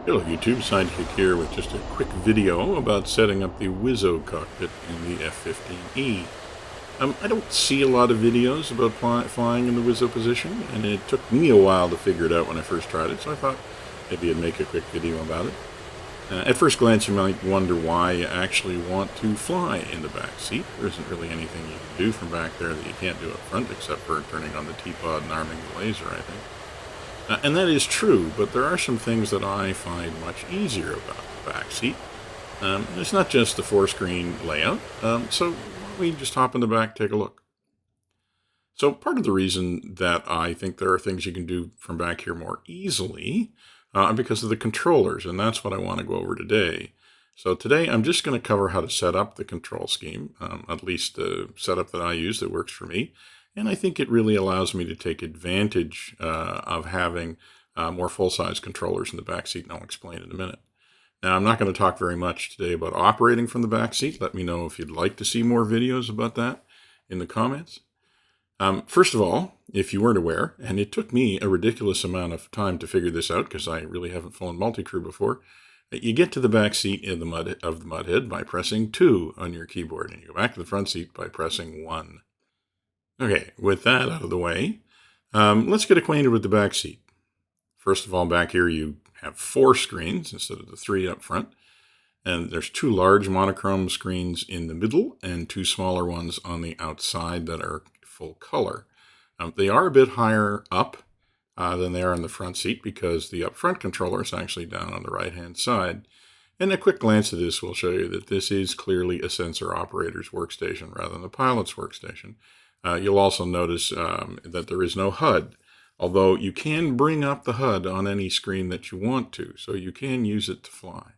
Hello YouTube, Sidekick here with just a quick video about setting up the WSO cockpit in the F-15E. I don't see a lot of videos about flying in the WSO position, and it took me a while to figure it out when I first tried it, so I thought maybe I'd make a quick video about it. At first glance, you might wonder why you actually want to fly in the back seat. There isn't really anything you can do from back there that you can't do up front, except for turning on the T-pod and arming the laser, I think. And that is true, but there are some things that I find much easier about the back seat. It's not just the four-screen layout, so why don't we just hop in the back, take a look. So part of the reason that I think there are things you can do from back here more easily because of the controllers, and that's what I want to go over today. So today I'm just going to cover how to set up the control scheme, at least the setup that I use that works for me. And I think it really allows me to take advantage of having more full-size controllers in the back seat, and I'll explain in a minute. Now, I'm not going to talk very much today about operating from the back seat. Let me know if you'd like to see more videos about that in the comments. First of all, if you weren't aware, and it took me a ridiculous amount of time to figure this out because I really haven't flown multi-crew before, you get to the back seat of the Mudhead by pressing 2 on your keyboard, and you go back to the front seat by pressing 1. Okay, with that out of the way, let's get acquainted with the back seat. First of all, back here you have 4 screens instead of the 3 up front. And there's 2 large monochrome screens in the middle and 2 smaller ones on the outside that are full color. They are a bit higher up than they are in the front seat because the up front controller is actually down on the right-hand side. And a quick glance at this will show you that this is clearly a sensor operator's workstation rather than the pilot's workstation. You'll also notice that there is no HUD, although you can bring up the HUD on any screen that you want to, so you can use it to fly.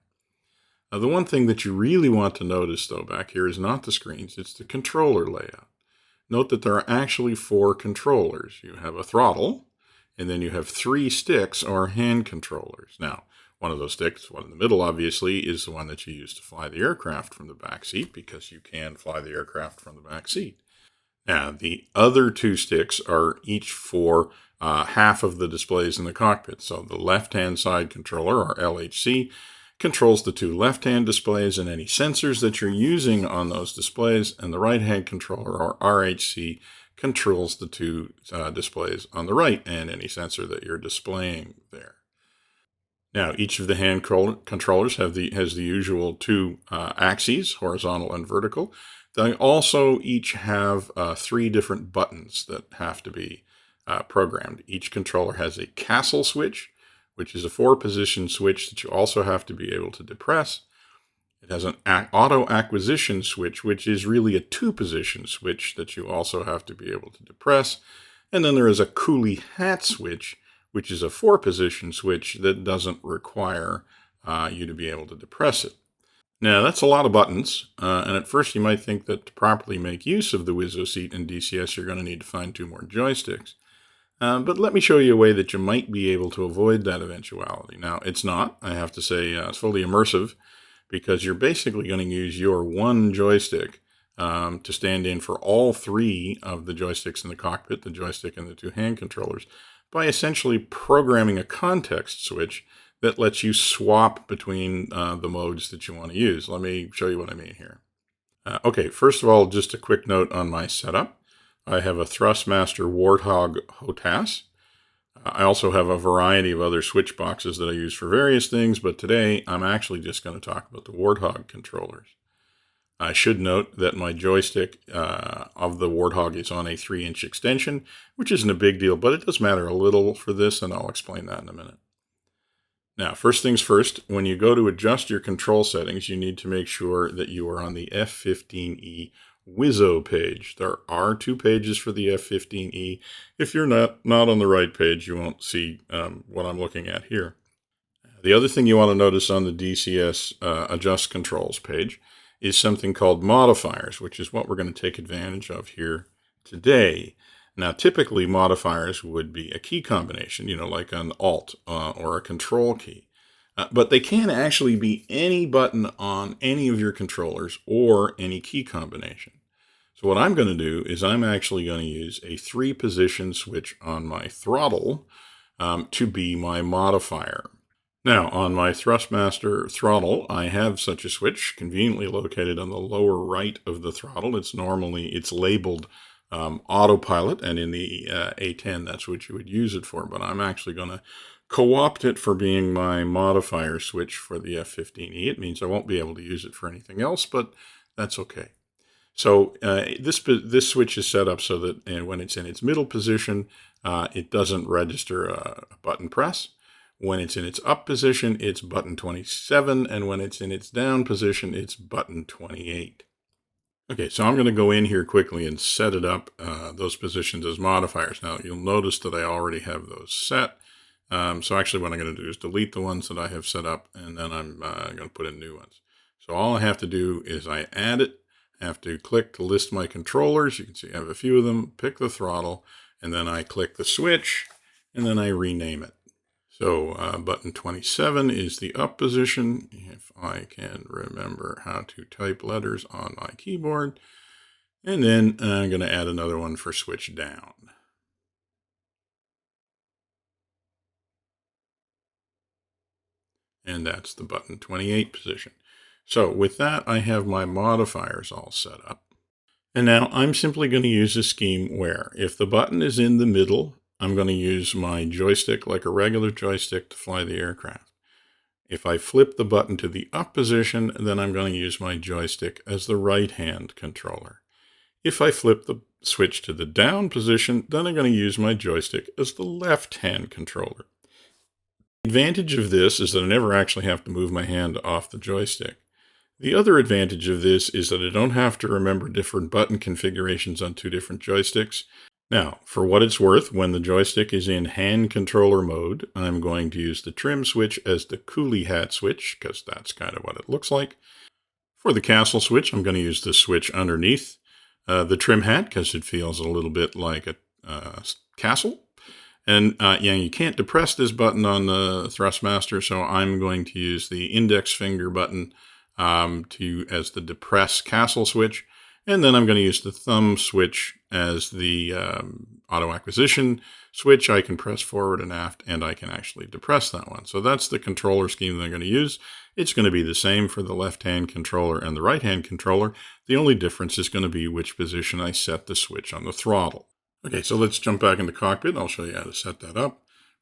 The one thing that you really want to notice, though, back here is not the screens, it's the controller layout. Note that there are actually 4 controllers. You have a throttle, and then you have 3 sticks or hand controllers. Now, one of those sticks, one in the middle obviously, is the one that you use to fly the aircraft from the back seat, because you can fly the aircraft from the back seat. Now, the other 2 sticks are each for half of the displays in the cockpit. So the left-hand side controller, or LHC, controls the 2 left-hand displays and any sensors that you're using on those displays, and the right-hand controller, or RHC, controls the 2 displays on the right and any sensor that you're displaying there. Now, each of the hand controllers has the usual 2 axes, horizontal and vertical. They also each have 3 different buttons that have to be programmed. Each controller has a castle switch, which is a 4-position switch that you also have to be able to depress. It has an auto acquisition switch, which is really a 2-position switch that you also have to be able to depress. And then there is a coolie hat switch, which is a 4-position switch that doesn't require you to be able to depress it. Now, that's a lot of buttons, and at first you might think that to properly make use of the WSO seat in DCS, you're going to need to find 2 more joysticks. But let me show you a way that you might be able to avoid that eventuality. Now, it's not, I have to say, it's fully immersive, because you're basically going to use your 1 joystick to stand in for all 3 of the joysticks in the cockpit, the joystick and the 2 hand controllers, by essentially programming a context switch that lets you swap between the modes that you want to use. Let me show you what I mean here. Okay, first of all, just a quick note on my setup. I have a Thrustmaster Warthog HOTAS. I also have a variety of other switch boxes that I use for various things, but today I'm actually just going to talk about the Warthog controllers. I should note that my joystick of the Warthog is on a 3-inch extension, which isn't a big deal, but it does matter a little for this, and I'll explain that in a minute. Now, first things first, when you go to adjust your control settings, you need to make sure that you are on the F-15E WSO page. There are 2 pages for the F-15E. If you're not on the right page, you won't see what I'm looking at here. The other thing you want to notice on the DCS Adjust Controls page is something called modifiers, which is what we're going to take advantage of here today. Now, typically, modifiers would be a key combination, like an Alt or a Control key. But they can actually be any button on any of your controllers or any key combination. So what I'm going to do is I'm actually going to use a 3-position switch on my throttle to be my modifier. Now, on my Thrustmaster throttle, I have such a switch conveniently located on the lower right of the throttle. It's labeled autopilot, and in the A10, that's what you would use it for. But I'm actually going to co-opt it for being my modifier switch for the F-15E. It means I won't be able to use it for anything else, but that's okay. So this switch is set up so that when it's in its middle position, it doesn't register a button press. When it's in its up position, it's button 27, and when it's in its down position, it's button 28. Okay, so I'm going to go in here quickly and set it up, those positions as modifiers. Now, you'll notice that I already have those set. So actually what I'm going to do is delete the ones that I have set up, and then I'm going to put in new ones. So all I have to do is I add it. I have to click to list my controllers. You can see I have a few of them. Pick the throttle, and then I click the switch, and then I rename it. So button 27 is the up position, if I can remember how to type letters on my keyboard. And then I'm going to add another one for switch down. And that's the button 28 position. So with that, I have my modifiers all set up. And now I'm simply going to use a scheme where if the button is in the middle, I'm going to use my joystick like a regular joystick to fly the aircraft. If I flip the button to the up position, then I'm going to use my joystick as the right-hand controller. If I flip the switch to the down position, then I'm going to use my joystick as the left-hand controller. The advantage of this is that I never actually have to move my hand off the joystick. The other advantage of this is that I don't have to remember different button configurations on two different joysticks. Now, for what it's worth, when the joystick is in hand controller mode, I'm going to use the trim switch as the coolie hat switch, because that's kind of what it looks like. For the castle switch, I'm going to use the switch underneath the trim hat, because it feels a little bit like a castle. And you can't depress this button on the Thrustmaster, so I'm going to use the index finger button as the depress castle switch. And then I'm going to use the thumb switch as the auto acquisition switch. I can press forward and aft, and I can actually depress that one. So that's the controller scheme that I'm going to use. It's going to be the same for the left-hand controller and the right-hand controller. The only difference is going to be which position I set the switch on the throttle. Okay, so let's jump back into cockpit. I'll show you how to set that up.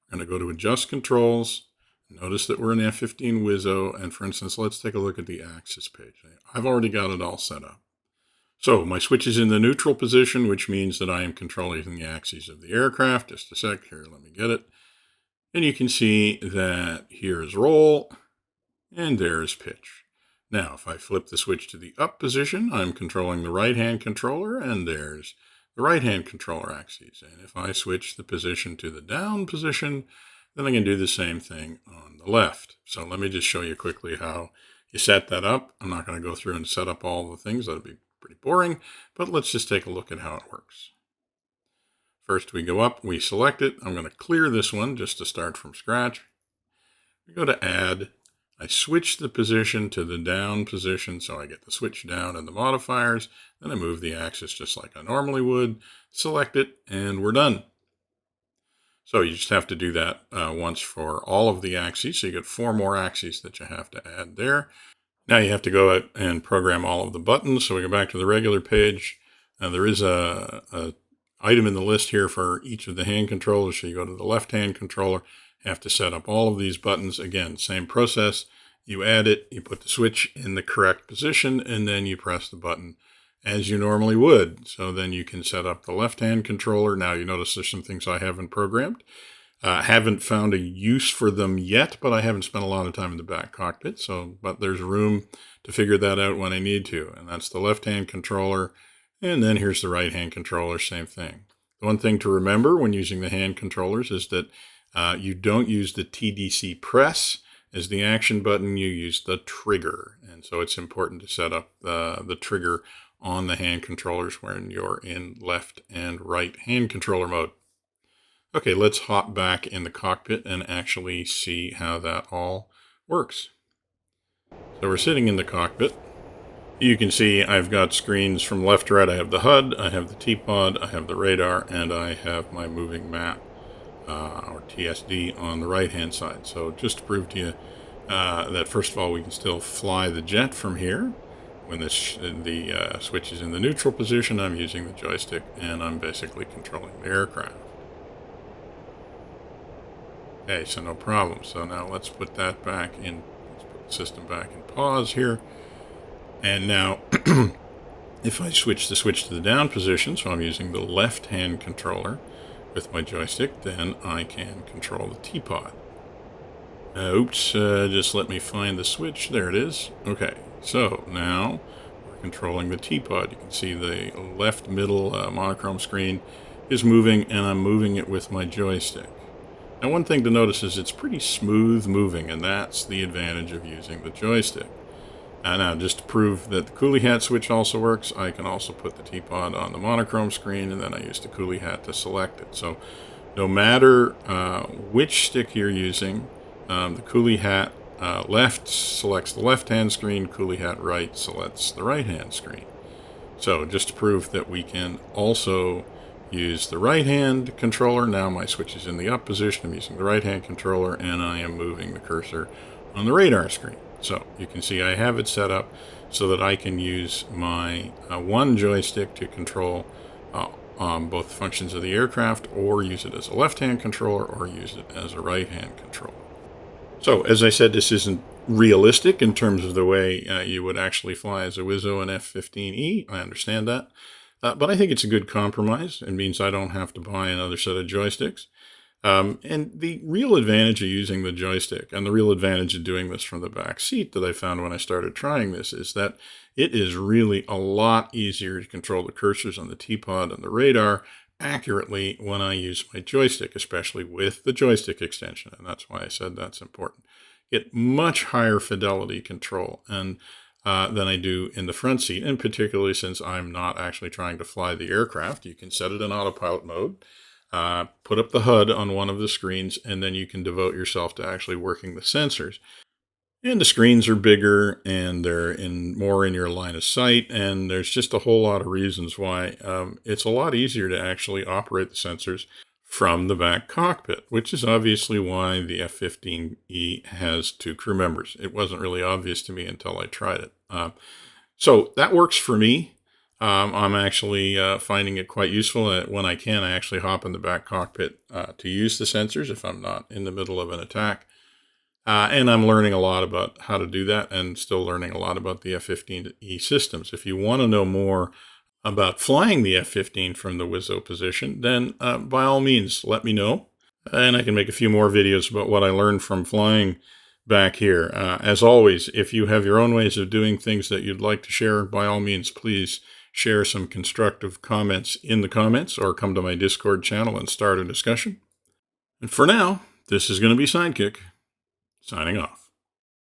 We're going to go to Adjust Controls. Notice that we're in F-15 WSO, and for instance, let's take a look at the axis page. I've already got it all set up. So my switch is in the neutral position, which means that I am controlling the axes of the aircraft. Just a sec here, let me get it. And you can see that here is roll, and there is pitch. Now, if I flip the switch to the up position, I'm controlling the right-hand controller, and there's the right-hand controller axes. And if I switch the position to the down position, then I can do the same thing on the left. So let me just show you quickly how you set that up. I'm not going to go through and set up all the things. That would be pretty boring, but let's just take a look at how it works. First we go up, we select it. I'm going to clear this one just to start from scratch. We go to add. I switch the position to the down position, so I get the switch down and the modifiers. Then I move the axis just like I normally would, select it, and we're done. So you just have to do that once for all of the axes. So you get 4 more axes that you have to add there. Now you have to go out and program all of the buttons. So we go back to the regular page. There is a item in the list here for each of the hand controllers. So you go to the left-hand controller, have to set up all of these buttons. Again, same process. You add it, you put the switch in the correct position, and then you press the button as you normally would. So then you can set up the left-hand controller. Now you notice there's some things I haven't programmed. Haven't found a use for them yet, but I haven't spent a lot of time in the back cockpit. But there's room to figure that out when I need to. And that's the left-hand controller. And then here's the right-hand controller, same thing. The one thing to remember when using the hand controllers is that you don't use the TDC press as the action button, you use the trigger. And so it's important to set up the trigger on the hand controllers when you're in left and right hand controller mode. Okay, let's hop back in the cockpit and actually see how that all works. So we're sitting in the cockpit. You can see I've got screens from left to right. I have the HUD, I have the T-pod, I have the radar, and I have my moving map. or TSD on the right-hand side. So just to prove to you that, first of all, we can still fly the jet from here. When the switch is in the neutral position, I'm using the joystick, and I'm basically controlling the aircraft. Okay, so no problem. So now let's put that back in. Let's put the system back in pause here. And now, if I switch the switch to the down position, so I'm using the left-hand controller with my joystick, then I can control the T-pod. Oops, just let me find the switch. There it is. Okay, so now we're controlling the T-pod. You can see the left middle monochrome screen is moving, and I'm moving it with my joystick. Now, one thing to notice is it's pretty smooth moving, and that's the advantage of using the joystick. Now, just to prove that the coolie hat switch also works, I can also put the T-pod on the monochrome screen, and then I use the coolie hat to select it. So no matter which stick you're using, the coolie hat left selects the left-hand screen, coolie hat right selects the right-hand screen. So just to prove that we can also use the right-hand controller. Now my switch is in the up position. I'm using the right-hand controller, and I am moving the cursor on the radar screen. So you can see I have it set up so that I can use my one joystick to control both functions of the aircraft, or use it as a left-hand controller, or use it as a right-hand controller. So, as I said, this isn't realistic in terms of the way you would actually fly as a WSO and F-15E. I understand that. But I think it's a good compromise. It means I don't have to buy another set of joysticks. And the real advantage of using the joystick, and the real advantage of doing this from the back seat that I found when I started trying this, is that it is really a lot easier to control the cursors on the T-pod and the radar accurately when I use my joystick, especially with the joystick extension. And that's why I said that's important. Get much higher fidelity control than I do in the front seat, and particularly since I'm not actually trying to fly the aircraft. You can set it in autopilot mode, put up the HUD on one of the screens, and then you can devote yourself to actually working the sensors. And the screens are bigger, and they're more in your line of sight, and there's just a whole lot of reasons why it's a lot easier to actually operate the sensors from the back cockpit, which is obviously why the F-15E has two crew members. It wasn't really obvious to me until I tried it. So that works for me. I'm actually finding it quite useful. When I can, I actually hop in the back cockpit to use the sensors if I'm not in the middle of an attack. And I'm learning a lot about how to do that, and still learning a lot about the F-15E systems. If you want to know more about flying the F-15 from the WSO position, then by all means, let me know. And I can make a few more videos about what I learned from flying back here. As always, if you have your own ways of doing things that you'd like to share, by all means, please share some constructive comments in the comments, or come to my Discord channel and start a discussion. And for now, this is going to be Sidekick, signing off.